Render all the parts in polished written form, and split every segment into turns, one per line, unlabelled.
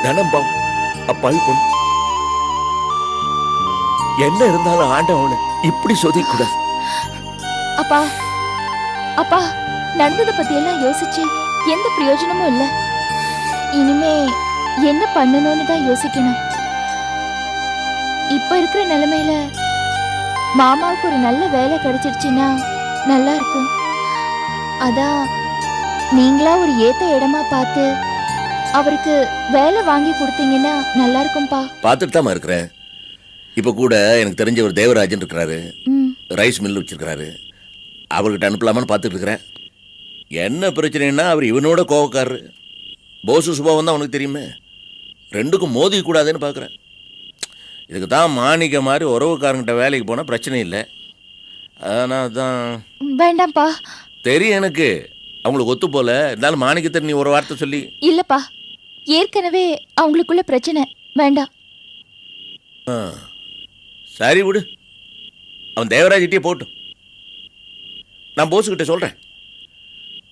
தனம்பம் அப்பாவி பொண்ணு. என்ன இருந்தாலும் ஆண்டவனு இப்படி சொதிக்கூடாது.
அப்பா அப்பா, நடந்ததை பத்தி எல்லாம் யோசிச்சு எந்த பிரயோஜனமும் இல்ல. இனிமே என்ன பண்ணணும்னு தான் யோசிக்கணும். இப்ப இருக்கிற நிலைமையில மாமாவுக்கு ஒரு நல்ல வேலை கிடைச்சிருச்சுன்னா நல்லா இருக்கும். அதான் நீங்களா ஒரு ஏத்த இடமா பார்த்து அவருக்கு வேலை வாங்கி கொடுத்தீங்கன்னா நல்லா இருக்கும்பா.
பார்த்துட்டு தான் இருக்கிறேன். இப்போ கூட எனக்கு தெரிஞ்ச ஒரு தேவராஜன் இருக்கிறாரு, ரைஸ் மில் வச்சிருக்கிறாரு. அவர்கிட்ட அனுப்பலாமான்னு பார்த்துட்டு இருக்கிறேன். என்ன பிரச்சனைன்னா அவர் இவனோட கோவக்காரரு. போசு சுபாவம் தான் அவனுக்கு தெரியுமே. ரெண்டுக்கும் மோதி கூடாதுன்னு பார்க்குறேன். இதுக்கு தான் மாணிக்க மாதிரி உறவுக்காரங்கிட்ட வேலைக்கு போனால் பிரச்சனை இல்லை. அதனால் தான்
வேண்டாம்ப்பா.
தெரியும் எனக்கு அவங்களுக்கு ஒத்து போல. இருந்தாலும் மாணிக்கத்தை நீ ஒரு வார்த்தை சொல்லி.
இல்லப்பா, ஏற்கனவே அவங்களுக்குள்ள பிரச்சனை, வேண்டாம்.
சரி விடு, அவன் தேவராஜிட்டே போட்டும். நான் போஸுக்கிட்ட சொல்கிறேன்.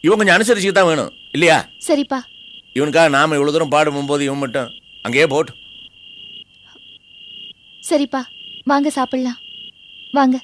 இவன் கொஞ்சம் அனுசரிச்சு தான் வேணும் இல்லையா?
சரிப்பா.
இவனுக்காக நாம் இவ்வளோ தூரம் பாடும்போது இவன் மட்டும் அங்கேயே போட்டும்.
சரிப்பா, வாங்க சாப்பிடலாம். வாங்க.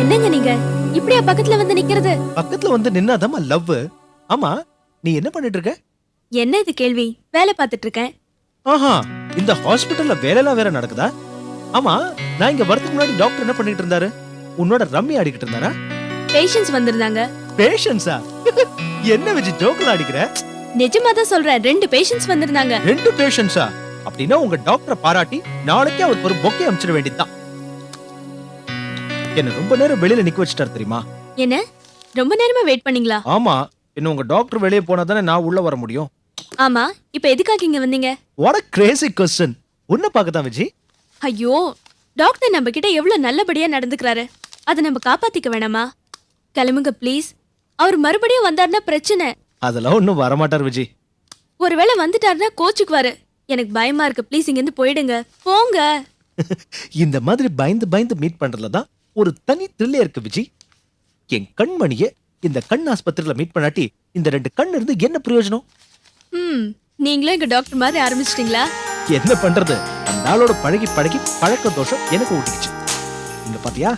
என்னங்க நீங்க இப்படியா பக்கத்துல வந்து நிக்கிறது?
பக்கத்துல வந்து நின்னாதான் லவ். ஆமா, நீ என்ன பண்ணிட்டு இருக்க?
என்ன இது கேள்வி? வேலை பார்த்துட்டு இருக்கேன்.
ஆஹா, இந்த ஹாஸ்பிடல்ல வேலைலாம் வேற நடக்குதா? ஆமா, நான் இங்க வரதுக்கு முன்னாடி டாக்டர் என்ன பண்ணிட்டு இருந்தாரு? உன்னோட ரம்மி ஆடிக்கிட்டு இருந்தாரா?
பேஷண்ட்ஸ் வந்திருந்தாங்க.
பேஷன்ஸா? என்ன வச்சு ஜோக்கல அடிக்கிற?
நிஜமா தான் சொல்றேன், 2 பேஷண்ட்ஸ் வந்திருந்தாங்க.
2 பேஷன்ஸா? அப்படின்னா உங்க டாக்டரை பாராட்டி நாளைக்கே அவருக்கு ஒரு பொக்கே அனுப்பிச்சிட வேண்டியதுதான். என்ன ரொம்ப நேரம் வெளியில நிக்க வச்சிட்டாரு தெரியுமா?
என்ன ரொம்ப நேரமா வெயிட் பண்ணீங்களா?
ஆமா, இன்னும் உங்க டாக்டர் வெளியே போனா தானே நான் உள்ள வர முடியும்.
ஆமா, இப்போ எதுக்காக இங்க வந்தீங்க?
What a crazy question. உன்னை பார்க்கதான் விஜி.
ஐயோ, டாக்டர் நம்ம கிட்ட எவ்வளவு நல்லபடியா நடந்துக்கிறாரு. அதை நம்ம காப்பாத்திக்க வேணாமா? கிளம்புங்க ப்ளீஸ். அவர் மறுபடியும் வந்தாருன்னா பிரச்சனை.
அதெல்லாம் ஒண்ணும் வரமாட்டார் விஜி.
ஒருவேளை வந்துட்டாருன்னா கோச்சுக்குவாரு. எனக்கு பயமா இருக்கு. ப்ளீஸ் இங்க இருந்து போயிடுங்க. போங்க.
இந்த மாதிரி பயந்து பயந்து மீட் பண்றதுல தான் ஒரு தனி த்ரில்லே இருக்கு விஜி. என் கண்மணியே இந்த கண் ஆஸ்பத்திரியில மீட் பண்ணாட்டி இந்த 2 கண் இருந்து என்ன பிரயோஜனம்?
நீங்களும் எங்க டாக்டர் மாதிரி ஆரம்பிச்சிட்டீங்களா?
என்ன பண்றது, அந்த ஆளோட பழகி பழகி பழக்க தோஷம் எனக்கு ஊட்டிக்கிச்சு. இங்க பாத்தியா,